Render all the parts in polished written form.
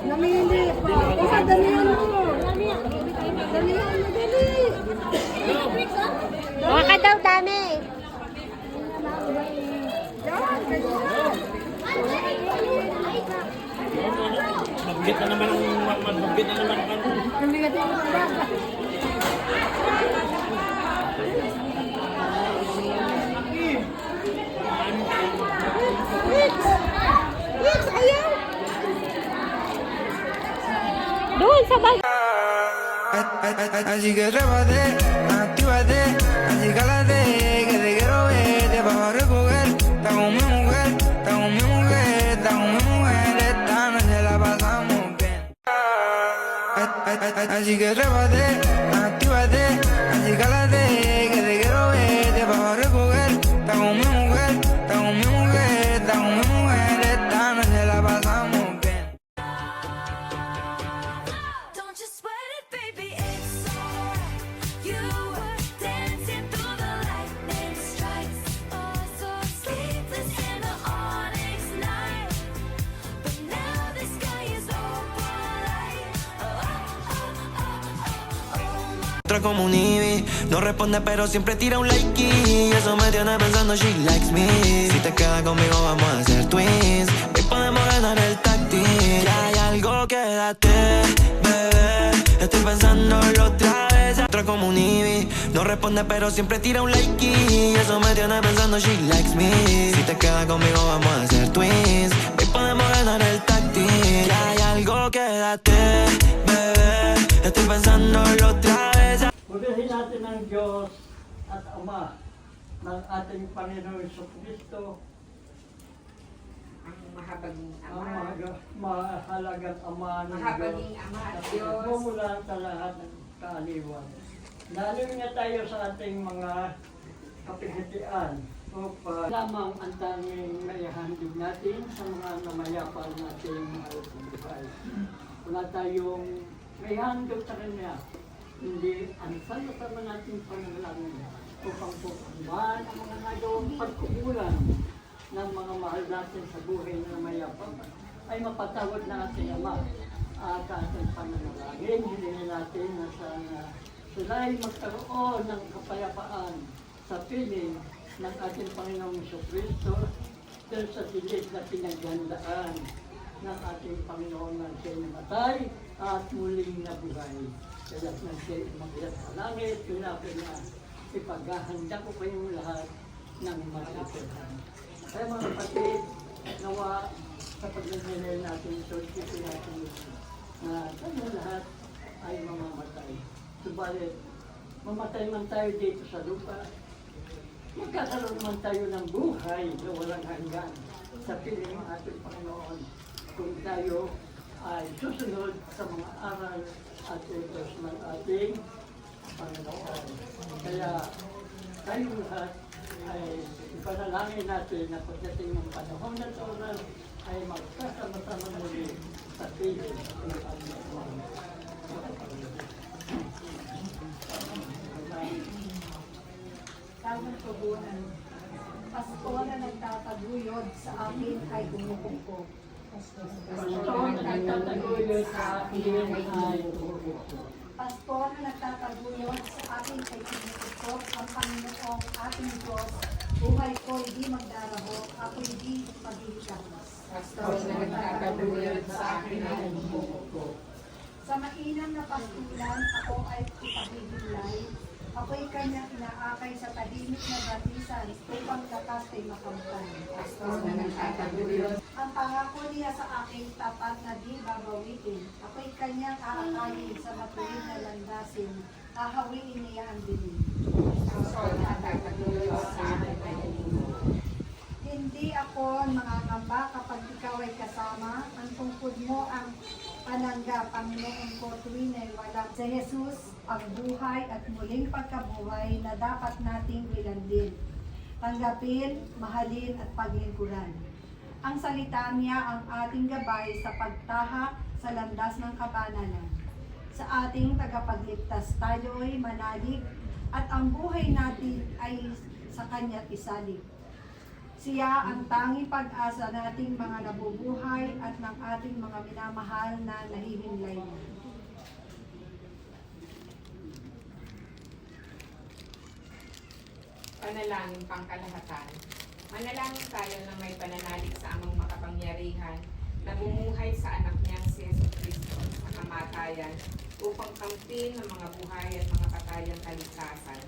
Namili pa. Isa, dalihan mo. Dalihan mo, dali. Baka daw dami. Magbigit na naman ang magbigit na naman ang Mabigat yung bata. Yes, ayaw. Doon sa bag. Así que trépate, actívate, así cálate, que te quiero ver, te vas a recoger, está con mi mujer, está con mi mujer, está con mi mujer, esta noche la pasamos bien. Así que trépate, actívate, así cálate, que te quiero ver, te vas a recoger, está con mi mujer, está con mi mujer, está con mi mujer, esta noche la pasamos bien. Don't you sweat it, baby, it's alright. You were dancing through the lightning strikes. Oh, so sleepless in the onyx night. But now the sky is opalite. Oh, Otra como un Ivy, no responde pero siempre tira un like y eso me tiene pensando she likes me. Si te quedas conmigo vamos a hacer twins, hoy podemos ganar el táctil. Hay algo, quédate, bebé, estoy pensándolo otra vez. Otra como un Ivy, no responde pero siempre tira un like y eso me tiene pensando she likes me. Si te quedas conmigo vamos a hacer twins, hoy podemos ganar el táctil. Hay algo, quédate, bebé, estoy pensándolo otra vez. Purihin natin ang Diyos at Ama ng ating Panginoong Jesucristo, ang mahabaging ang Ama, mahalagang Ama ng mahabaging Diyos Ama at at Diyos. nagmumula sa lahat ng kaaliwan. Lalim nga tayo sa ating mga kapihitian upang lamang ang tanging maihandog natin sa mga namayapa nating mga buhay. Wala tayong maihandog sa Kanya, hindi ang sama-sama nating panalangin upang tukuman ang mga nagawang pagkukulang ng mga mahal natin sa buhay na mayapa ay mapatawad na ating Ama at ating pananalangin. Hilingin natin na sana sila ay magkaroon ng kapayapaan sa piling ng ating Panginoong Jesucristo dahil sa silid na pinaghandaan ng ating Panginoon na siya'y namatay at muling nabuhay. Kaya nang siya'y umakyat sa langit, pinapin na ipaghahanda ko kayong lahat ng matitirahan. Kaya mga kapatid, nawa sa pagdadalay natin ito, isipin natin na tayo lahat ay mamamatay. Subalit, mamatay man tayo dito sa lupa, magkakaroon man tayo ng buhay na walang hanggan sa piling ng ating Panginoon kung tayo ay susunod sa mga aral at utos ng ating Panginoon. Kaya tayo lahat ay ipanalangin natin na pagdating ng panahon na ito ay magkasama-sama muli sa piling ng ating Panginoon. Tamang tubunan. Pasko na nagtataguyod sa akin ay gumupugpog. Pasto na nagtataguyod sa akin ay Pasko na nagtataguyod sa akin ay gumupugpog. Ang Panginoong ating Diyos, buhay ko hindi magdaraho, ako hindi paghihikamas. Pasto na nagtataguyod sa akin ay bumubuko. Sa mainam na pastulan, ako ay ipaghihiblay. Ako'y kanyang inaakay sa tahimik na batisan upang lakas ay makamtan. Pasto na nagtataguyod. Ang pangako niya sa akin tapat na di babawiin. Ako'y kanyang aakayin sa matuwid na landasin. Ahawiin niya ang dilim. Pasto na nagtataguyod sa akin ay bumubuko. Hindi ako mangangamba kapag ikaw ay kasama. Ang tungkod mo ang panangga, Panginoon ko, tuwin ay wala. Sa Jesus, ang buhay at muling pagkabuhay na dapat nating ilandin. Tanggapin, mahalin at paglingkuran. Ang salita niya ang ating gabay sa pagtahak sa landas ng kabanalan. Sa ating tagapagligtas tayo'y manalig at ang buhay natin ay sa Kanya't isalig. Siya ang tanging pag-asa nating mga nabubuhay at ng ating mga minamahal na nahihimlay. Panalangin pangkalahatan. Manalangin tayo na may pananalig sa amang makapangyarihan na bumuhay sa anak niyang si Yesu Cristo sa kamatayan upang kampihin ng mga buhay at mga patayang kaligtasan.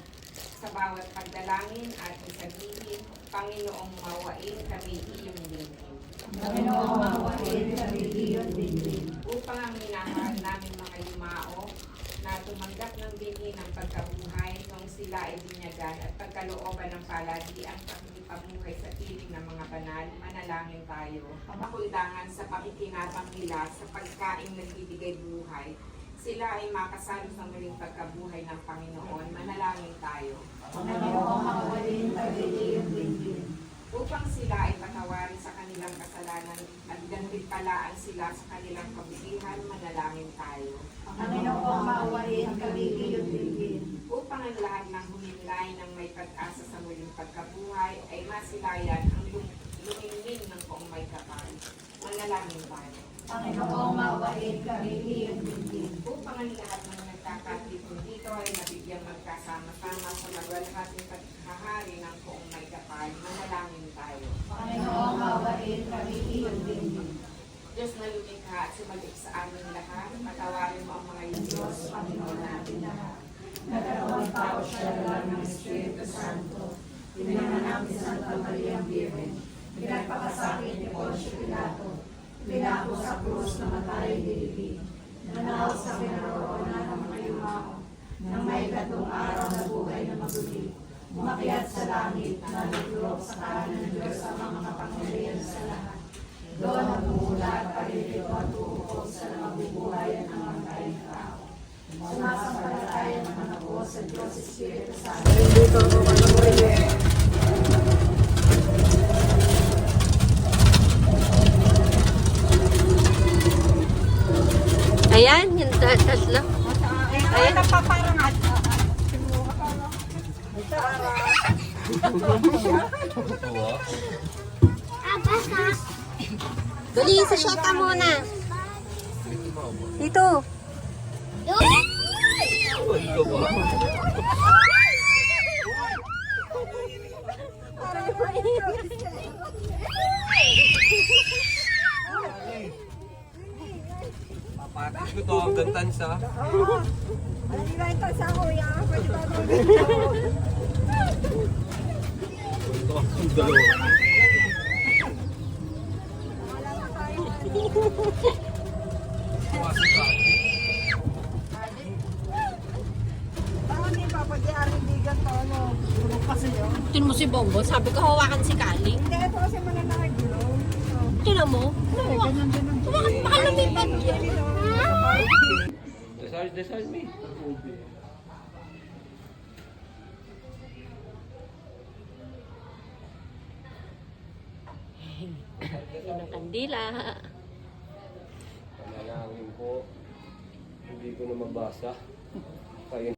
Sa bawat pagdalangin at sabihin, Panginoong mawain kami iyong dinggin. Panginoong mawain kami iyon din. Upang ang minamahal namin mga yumao na tumanggap ng binhi ng pagkabuhay nung sila ay binyagan at pagkalooban ng palagi ang pakikipabuhay sa piling ng mga banal, manalangin tayo. Makundangan sa pakikinabang nila sa pagkain nagbibigay buhay, sila ay makasalo sa muling pagkabuhay ng Panginoon, manalangin tayo. Panginoong mawain kami iyon din. Upang sila ay patawarin sa kanilang kasalanan at gantimpalaan sila sa kanilang kabutihan, manalangin tayo. Panginoong mawain kami iyon din. Upang ang lahat ng humilay ng may pag-asa sa muling pagkabuhay ay masilayan ang lumingning ng kung may kapal. Manalangin tayo. Panginoong mawain kami iyon din. Upang ang lahat ng nagkakatipon dito ay nabigyang magkasama-sama sa magwalhating paghahari ng kung may kapal, manalangin tayo. Panginoong mawain kami iyon din. Diyos na lumikha at sumalik sa aming lahat, patawarin mo ang mga Diyos, Panginoon natin lahat. Nagkaroon tao siya lang ng Espiritu Santo. Pinanganak ni Santa Maria Virgen. Pinagpakasakit ni Poncio Pilato. Pinako sa krus na matay dilibig. Nanaos sa kinaroonan ng mga yumao. Nang may katong araw na buhay na maguli. Umakyat sa langit na nagulog sa kanan ng Diyos ang mga makapangyarihan sa lahat. Doon ang bumulat, paririto at uukot sa mabubuhayan ng mga kain tao. Sumasampalataya naman ako sa Diyos Espiritu Santo. Ayan, yung tatlo. Ayan. Dali, sa shot ka muna. Dito. Papatis ko to hanggang tansa. Ito ang dalawa. Tin mo si Bongo, sabi ko hawakan si Kaling. Hindi, ito kasi mananakagulong. Tinan mo. Baka lumipad yan. Desal me. Yan ang kandila. Panalangin ko, hindi ko na mabasa. Kaya